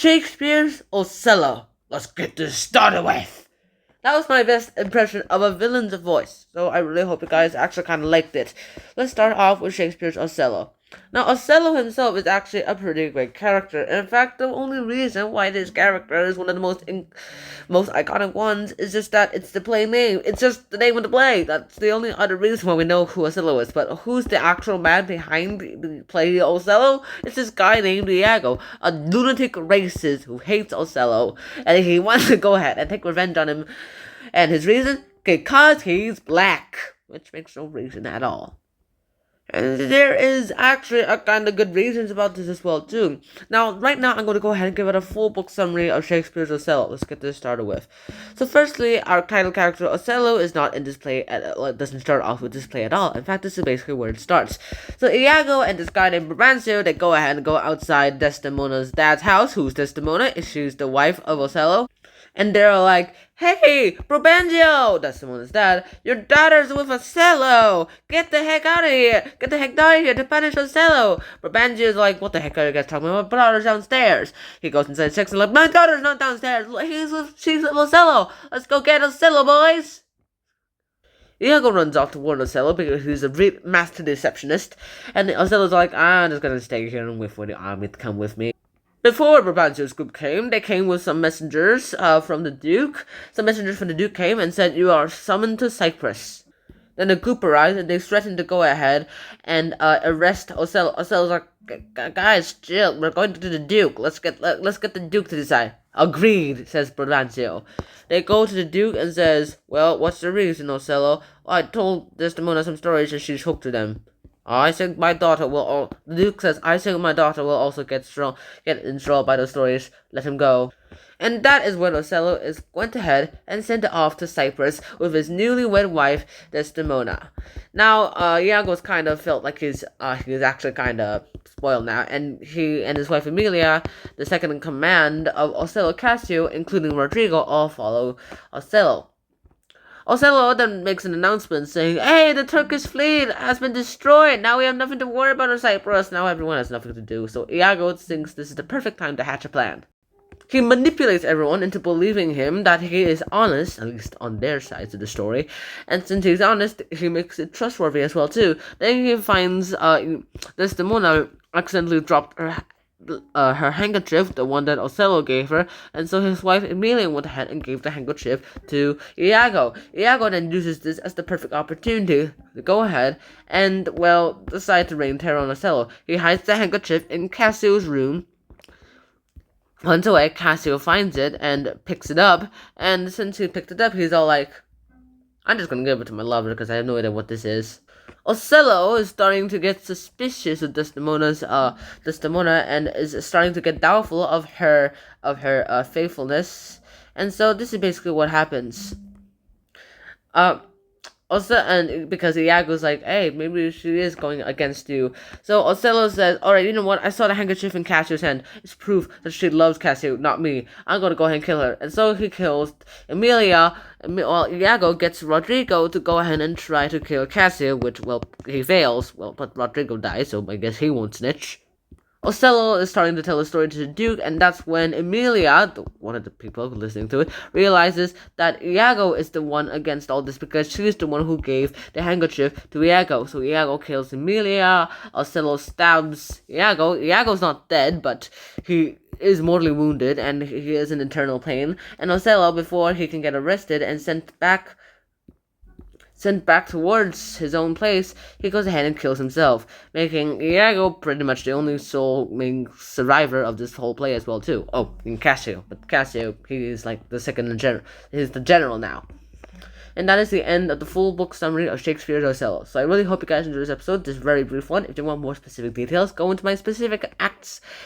Shakespeare's Othello. Let's get this started with. That was my best impression of a villain's voice, so I really hope you guys actually kind of liked it. Let's start off with Shakespeare's Othello. Now, Othello himself is actually a pretty great character. In fact, the only reason why this character is one of the most iconic ones is just that it's the play name. It's just the name of the play. That's the only other reason why we know who Othello is. But who's the actual man behind the play Othello? It's this guy named Iago, a lunatic racist who hates Othello, and he wants to go ahead and take revenge on him. And his reason? Because he's black, which makes no reason at all. And there is actually a kind of good reasons about this as well, too. Now, right now, I'm going to go ahead and give it a full book summary of Shakespeare's Othello. Let's get this started with. So, firstly, our title character, Othello, is not in this play, it doesn't start off with this play at all. In fact, this is basically where it starts. So, Iago and this guy named Brabantio, they go ahead and go outside Desdemona's dad's house. Who's Desdemona? She's the wife of Othello. And they're like, "Hey, Brabantio," Desdemona's dad, "your daughter's with Othello. Get the heck out of here. Get the heck down here to punish Othello." Brabantio's like, "What the heck are you guys talking about? My daughter's downstairs." He goes inside the and like, "My daughter's not downstairs. She's with Othello. Let's go get Othello, boys." Iago runs off to warn Othello because he's a master deceptionist. And Othello's like, "I'm just gonna stay here and wait for the army to come with me." Before Brabantio's group came, they came with some messengers from the Duke. Some messengers from the Duke came and said, "You are summoned to Cyprus." Then the group arrived and they threatened to go ahead and arrest Othello. Othello's like, "Guys, chill. We're going to the Duke. Let's get the Duke to decide." "Agreed," says Brabantio. They go to the Duke and says, "Well, what's the reason, Othello?" "I told Desdemona some stories and she's hooked to them." "I think my daughter will." The Duke says, "I think my daughter will also get enthralled by those stories. Let him go." And that is when Othello is went ahead and sent off to Cyprus with his newlywed wife Desdemona. Now, Iago's kind of felt like he's actually kind of spoiled now, and he and his wife Emilia, the second in command of Othello Cassio, including Rodrigo, all follow Othello. Othello then makes an announcement saying, "Hey, the Turkish fleet has been destroyed. Now we have nothing to worry about in Cyprus. Now everyone has nothing to do." So Iago thinks this is the perfect time to hatch a plan. He manipulates everyone into believing him that he is honest, at least on their side of the story. And since he's honest, he makes it trustworthy as well, too. Then he finds Desdemona accidentally dropped her handkerchief, the one that Othello gave her, and so his wife Emilia went ahead and gave the handkerchief to Iago. Iago then uses this as the perfect opportunity to go ahead and, well, decide to rain terror on Othello. He hides the handkerchief in Cassio's room. Once away, Cassio finds it and picks it up, and since he picked it up, he's all like, "I'm just gonna give it to my lover because I have no idea what this is." Othello is starting to get suspicious of Desdemona and is starting to get doubtful of her faithfulness, and so this is basically what happens. Also, and because Iago's like, "Hey, maybe she is going against you." So Othello says, "Alright, you know what? I saw the handkerchief in Cassio's hand. It's proof that she loves Cassio, not me. I'm gonna go ahead and kill her." And so he kills Emilia, while Iago gets Rodrigo to go ahead and try to kill Cassio, which, well, he fails. Well, but Rodrigo dies, so I guess he won't snitch. Othello is starting to tell a story to the Duke, and that's when Emilia, one of the people listening to it, realizes that Iago is the one against all this because she's the one who gave the handkerchief to Iago. So Iago kills Emilia, Othello stabs Iago. Iago's not dead, but he is mortally wounded, and he is in internal pain. And Othello, before he can get arrested and sent back towards his own place, he goes ahead and kills himself, making Iago pretty much the only sole main survivor of this whole play as well, too. Oh, and Cassio. But Cassio, he is like the second in general. He's the general now. And that is the end of the full book summary of Shakespeare's Othello. So I really hope you guys enjoyed this episode, this very brief one. If you want more specific details, go into my specific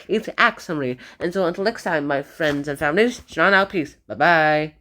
each act summary. And so until next time, my friends and families, Sean out, peace. Bye-bye.